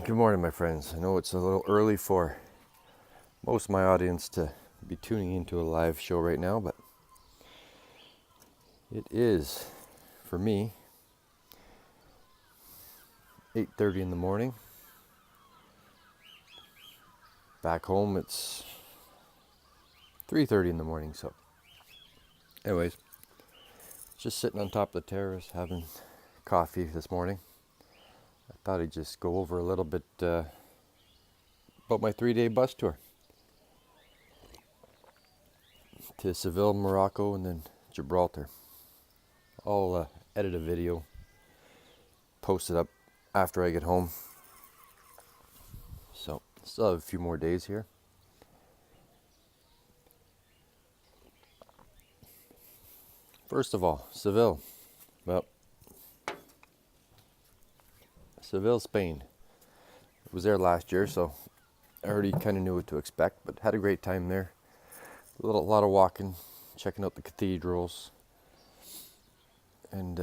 Good morning, my friends. I know it's a little early for most of my audience to be tuning into a live show right now, but it is, for me, 8:30 in the morning. Back home, it's 3:30 in the morning. So, anyways, just sitting on top of the terrace having coffee this morning. I thought I'd just go over a little bit about my 3-day bus tour to Seville, Morocco, and then Gibraltar. I'll edit a video, post it up after I get home. So, still have a few more days here. First of all, Seville. Well, Seville, Spain. I was there last year, so I already kind of knew what to expect, but had a great time there. A lot of walking, checking out the cathedrals, and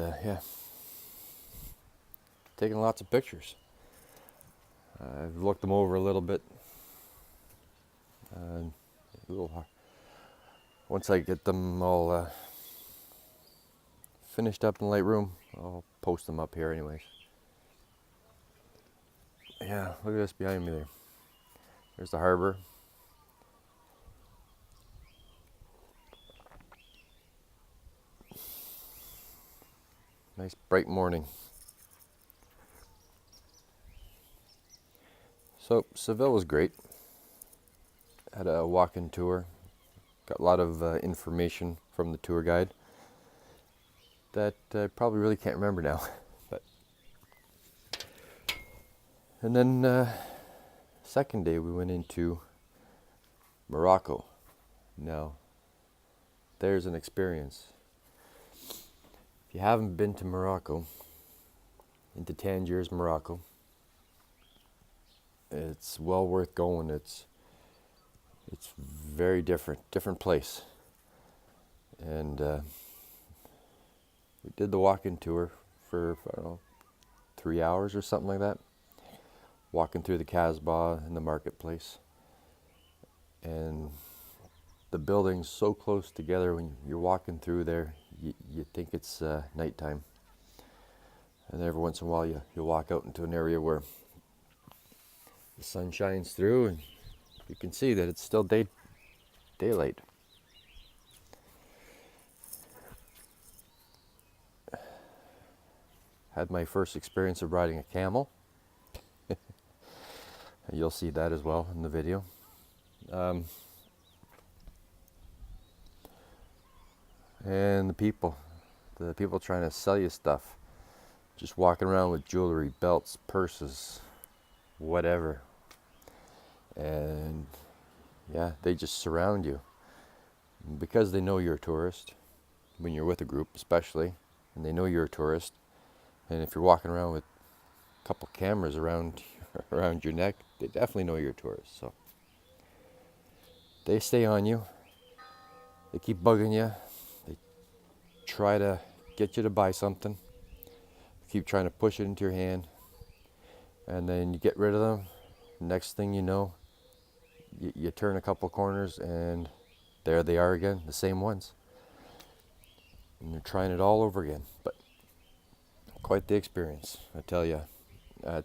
taking lots of pictures. I've looked them over a little bit. Once I get them all finished up in Lightroom, I'll post them up here anyways. Yeah, look at this behind me there. There's the harbor. Nice bright morning. So Seville was great. Had a walk-in tour. Got a lot of information from the tour guide that I probably really can't remember now. But and then second day we went into Morocco. Now there's an experience. If you haven't been to Morocco, into Tangier Morocco, it's well worth going. It's very different place. And we did the walk-in tour for, I don't know, 3 hours or something like that. Walking through the Casbah and the marketplace. And the buildings so close together, when you're walking through there, you think it's nighttime. And every once in a while you walk out into an area where the sun shines through and you can see that it's still daylight. Had my first experience of riding a camel. You'll see that as well in the video. And the people trying to sell you stuff. Just walking around with jewelry, belts, purses, whatever. And yeah, they just surround you. Because they know you're a tourist, when you're with a group especially, and they know you're a tourist. And if you're walking around with a couple cameras around your neck, they definitely know you're a tourist. So they stay on you. They keep bugging you. They try to get you to buy something. Keep trying to push it into your hand. And then you get rid of them. Next thing you know, you turn a couple corners and there they are again, the same ones. And you're trying it all over again. But quite the experience, I tell you.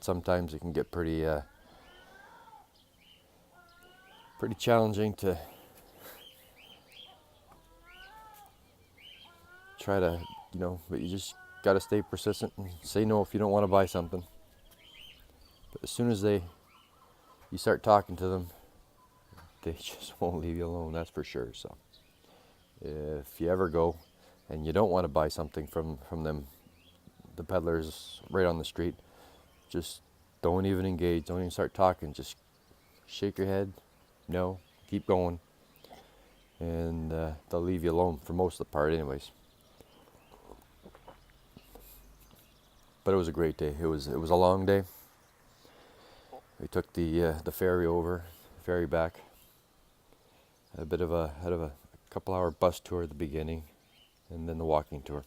Sometimes it can get pretty challenging to try to, but you just got to stay persistent and say no if you don't want to buy something. But as soon as you start talking to them, they just won't leave you alone, that's for sure. So if you ever go and you don't want to buy something from them, the peddlers right on the street, just don't even engage, don't even start talking, just shake your head, no, keep going, and they'll leave you alone for most of the part anyways. But it was a great day. It was a long day. We took the ferry over, ferry back. Had a couple hour bus tour at the beginning, and then the walking tour.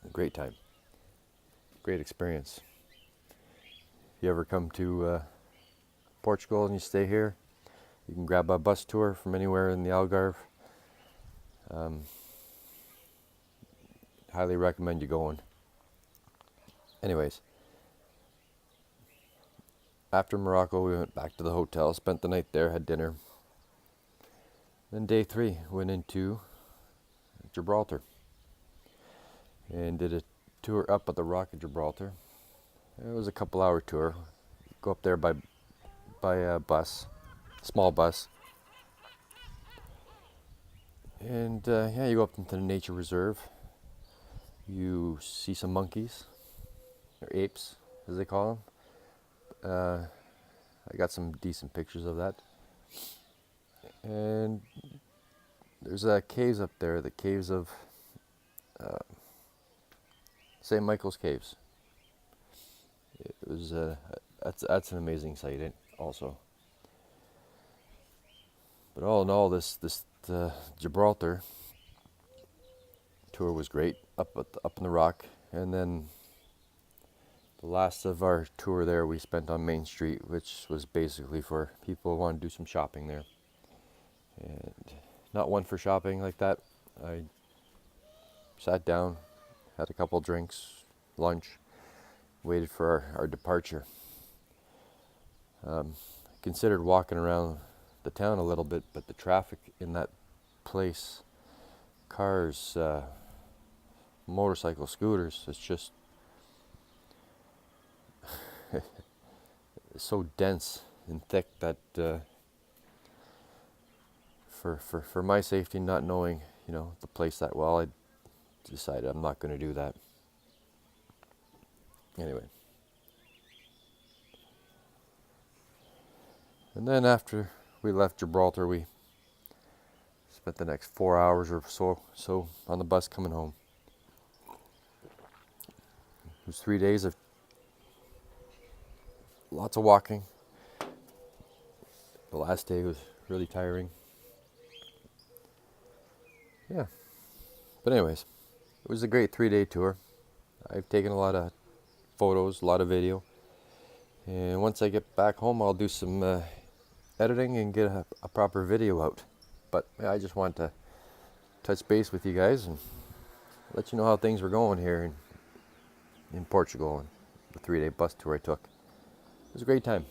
A great time. Great experience. you ever come to Portugal and you stay here, you can grab a bus tour from anywhere in the Algarve. Highly recommend you going. Anyways, after Morocco, we went back to the hotel, spent the night there, had dinner. Then day 3, went into Gibraltar and did a tour up at the Rock of Gibraltar. It was a couple-hour tour. Go up there by a bus, small bus, and yeah, you go up into the nature reserve. You see some monkeys, or apes, as they call them. I got some decent pictures of that. And there's caves up there, the caves of St. Michael's Caves. It was that's an amazing sight also. But all in all, this Gibraltar tour was great up in the rock, and then the last of our tour there we spent on Main Street, which was basically for people who want to do some shopping there. And not one for shopping like that. I sat down, had a couple drinks, lunch, waited for our departure. Considered walking around the town a little bit, but the traffic in that place, cars, motorcycle, scooters, it's just it's so dense and thick that for my safety, not knowing the place that well, I decided I'm not going to do that. Anyway, and then after we left Gibraltar, we spent the next 4 hours or so on the bus coming home. It was 3 days of lots of walking. The last day was really tiring. Yeah. But anyways, it was a great 3-day tour. I've taken a lot of photos, a lot of video. And once I get back home, I'll do some editing and get a proper video out. But yeah, I just want to touch base with you guys and let you know how things were going here in Portugal and the 3-day bus tour I took. It was a great time.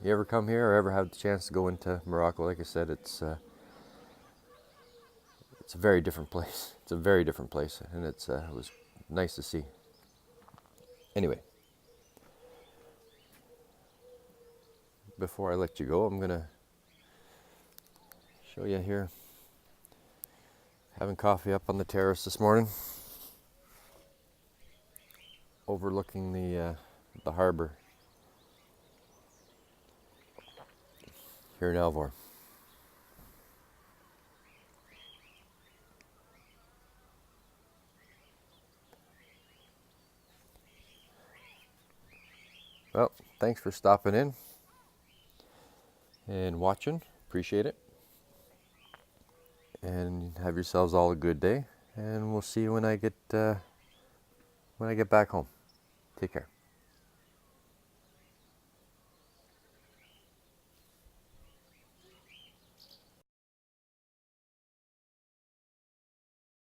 You ever come here or ever have the chance to go into Morocco, like I said, it's a very different place. It's a very different place, and it was nice to see. Anyway, before I let you go, I'm gonna show you here. Having coffee up on the terrace this morning, overlooking the harbor here in Alvor. Well, thanks for stopping in and watching. Appreciate it. And have yourselves all a good day. And we'll see you when I get back home. Take care.